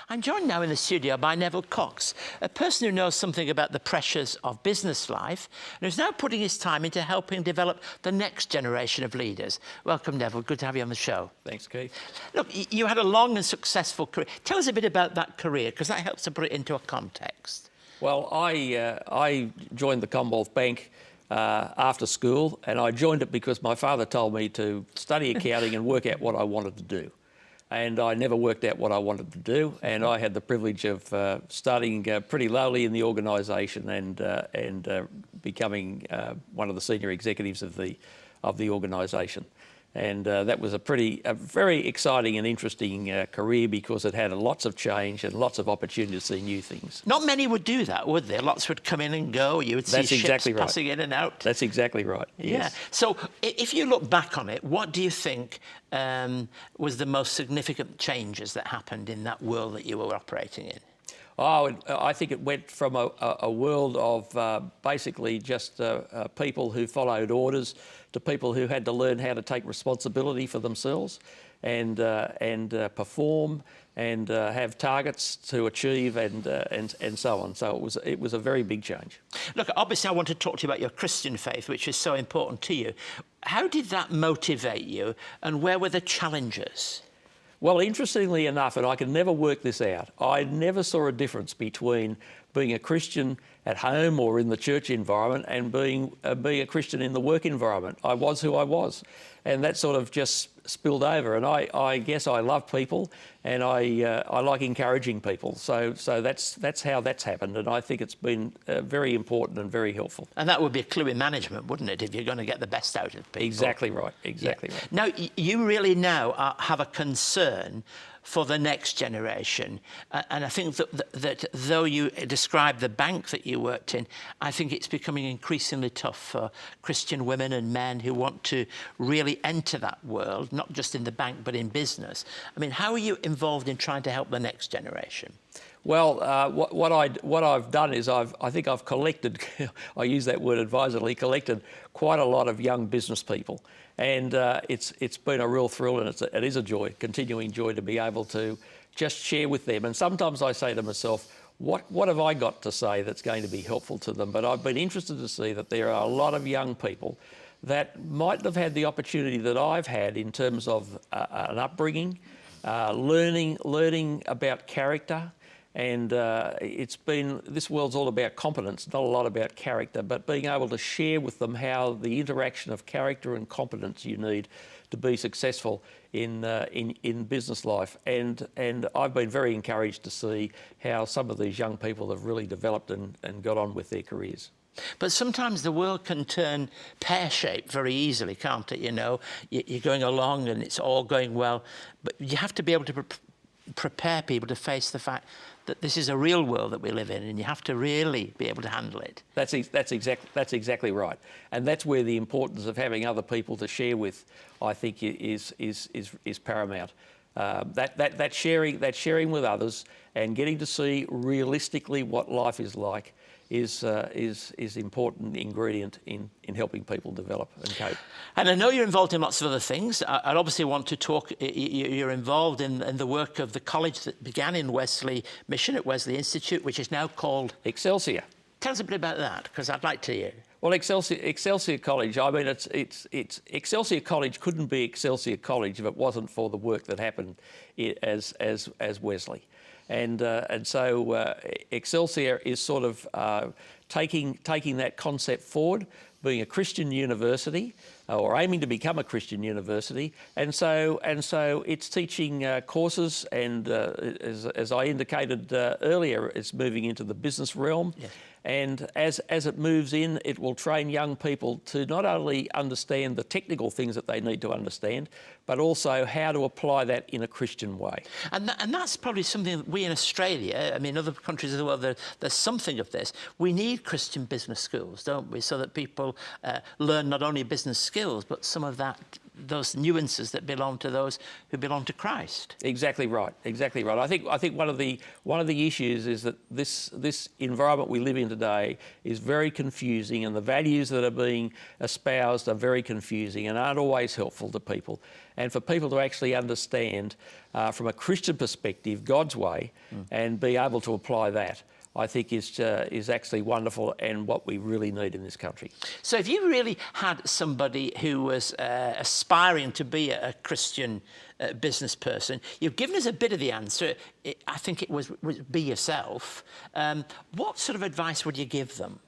I'm joined now in the studio by Neville Cox, a person who knows something about the pressures of business life and who's now putting his time into helping develop the next generation of leaders. Welcome, Neville. Good to have you on the show. Thanks, Keith. Look, you had a long and successful career. Tell us a bit about that career, because that helps to put it into a context. Well, I joined the Commonwealth Bank after school, and I joined it because my father told me to study accounting and work out what I wanted to do. And I never worked out what I wanted to do, and I had the privilege of starting pretty lowly in the organisation and becoming one of the senior executives of the organisation. And that was a very exciting and interesting career, because it had lots of change and lots of opportunity to see new things. Not many would do that, would they? Lots would come in and go. You would see ships passing in and out. That's exactly right. Yeah. Yes. So if you look back on it, what do you think was the most significant changes that happened in that world that you were operating in? Oh, I think it went from a world of basically just people who followed orders to people who had to learn how to take responsibility for themselves and perform and have targets to achieve and so on. So it was a very big change. Look, obviously I want to talk to you about your Christian faith, which is so important to you. How did that motivate you, and where were the challenges? Well, interestingly enough, and I could never work this out, I never saw a difference between being a Christian at home or in the church environment and being a Christian in the work environment. I was who I was, and that sort of just spilled over. And I guess I love people, and I like encouraging people. So that's how that's happened, and I think it's been very important and very helpful. And that would be a clue in management, wouldn't it, if you're going to get the best out of people? Exactly right. Exactly right. Now, you really now have a concern for the next generation. And I think that though you describe the bank that you worked in, I think it's becoming increasingly tough for Christian women and men who want to really enter that world, not just in the bank, but in business. I mean, how are you involved in trying to help the next generation? Well, what I've done is I think I've collected, I use that word advisedly, collected quite a lot of young business people. And it's been a real thrill, and it is a joy, continuing joy, to be able to just share with them. And sometimes I say to myself, what have I got to say that's going to be helpful to them? But I've been interested to see that there are a lot of young people that mightn't have had the opportunity that I've had in terms of an upbringing, learning about character. And this world's all about competence, not a lot about character, but being able to share with them how the interaction of character and competence you need to be successful in business life. And I've been very encouraged to see how some of these young people have really developed and got on with their careers. But sometimes the world can turn pear-shaped very easily, can't it? You know, you're going along and it's all going well, but you have to be able to prepare people to face the fact that this is a real world that we live in, and you have to really be able to handle it. That's exactly right, and that's where the importance of having other people to share with, I think, is paramount. That sharing with others and getting to see realistically what life is like is important ingredient in helping people develop and cope. And I know you're involved in lots of other things. I'd obviously want to talk, you're involved in the work of the college that began in Wesley Mission at Wesley Institute, which is now called Excelsior. Tell us a bit about that, because I'd like to hear. Well, Excelsior College, I mean, it's Excelsior College couldn't be Excelsior College if it wasn't for the work that happened as Wesley. And so Excelsior is sort of taking that concept forward, being a Christian university, or aiming to become a Christian university, and so it's teaching courses, and as I indicated earlier, it's moving into the business realm. Yes. And as it moves in, it will train young people to not only understand the technical things that they need to understand, but also how to apply that in a Christian way. And that's probably something that we in Australia, I mean, other countries of the world, there's something of this. We need Christian business schools, don't we? So that people learn not only business skills, but some of that those nuances that belong to those who belong to Christ. Exactly right. Exactly right. I think one of the issues is that this environment we live in today is very confusing, and the values that are being espoused are very confusing and aren't always helpful to people. And for people to actually understand from a Christian perspective God's way and be able to apply that, I think is actually wonderful and what we really need in this country. So if you really had somebody who was aspiring to be a Christian business person, you've given us a bit of the answer. I think it was be yourself. What sort of advice would you give them?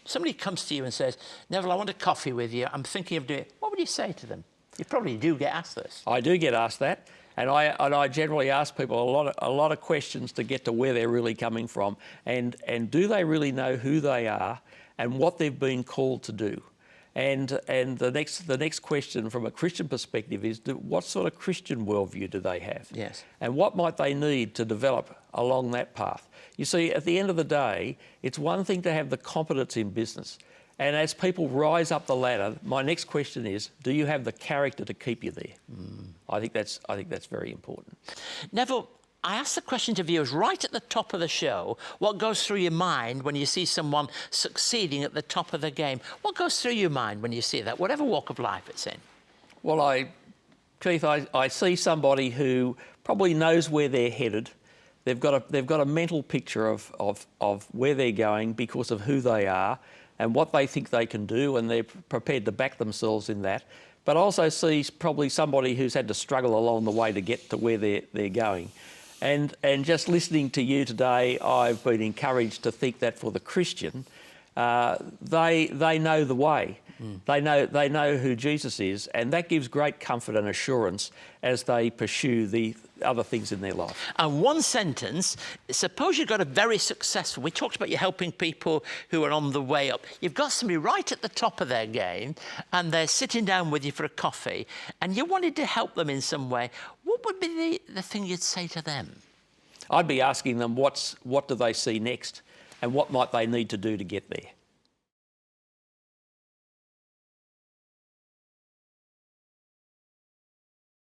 Somebody comes to you and says, Neville, I want a coffee with you. I'm thinking of doing it. What would you say to them? You probably do get asked this. I do get asked that. And I generally ask people a lot of questions to get to where they're really coming from, and do they really know who they are and what they've been called to do, and the next question from a Christian perspective is what sort of Christian worldview do they have? Yes. And what might they need to develop along that path? You see, at the end of the day, it's one thing to have the competence in business. And as people rise up the ladder, my next question is, do you have the character to keep you there? I think that's very important. Neville, I asked the question to viewers right at the top of the show. What goes through your mind when you see someone succeeding at the top of the game? What goes through your mind when you see that, whatever walk of life it's in? Well, Keith, I see somebody who probably knows where they're headed. They've got a mental picture of where they're going because of who they are and what they think they can do, and they're prepared to back themselves in that. But I also see probably somebody who's had to struggle along the way to get to where they're going. And just listening to you today, I've been encouraged to think that for the Christian, they know the way. They know who Jesus is, and that gives great comfort and assurance as they pursue the other things in their life. And one sentence, suppose you've got a very successful, we talked about you helping people who are on the way up. You've got somebody right at the top of their game and they're sitting down with you for a coffee and you wanted to help them in some way. What would be the thing you'd say to them? I'd be asking them what do they see next and what might they need to do to get there.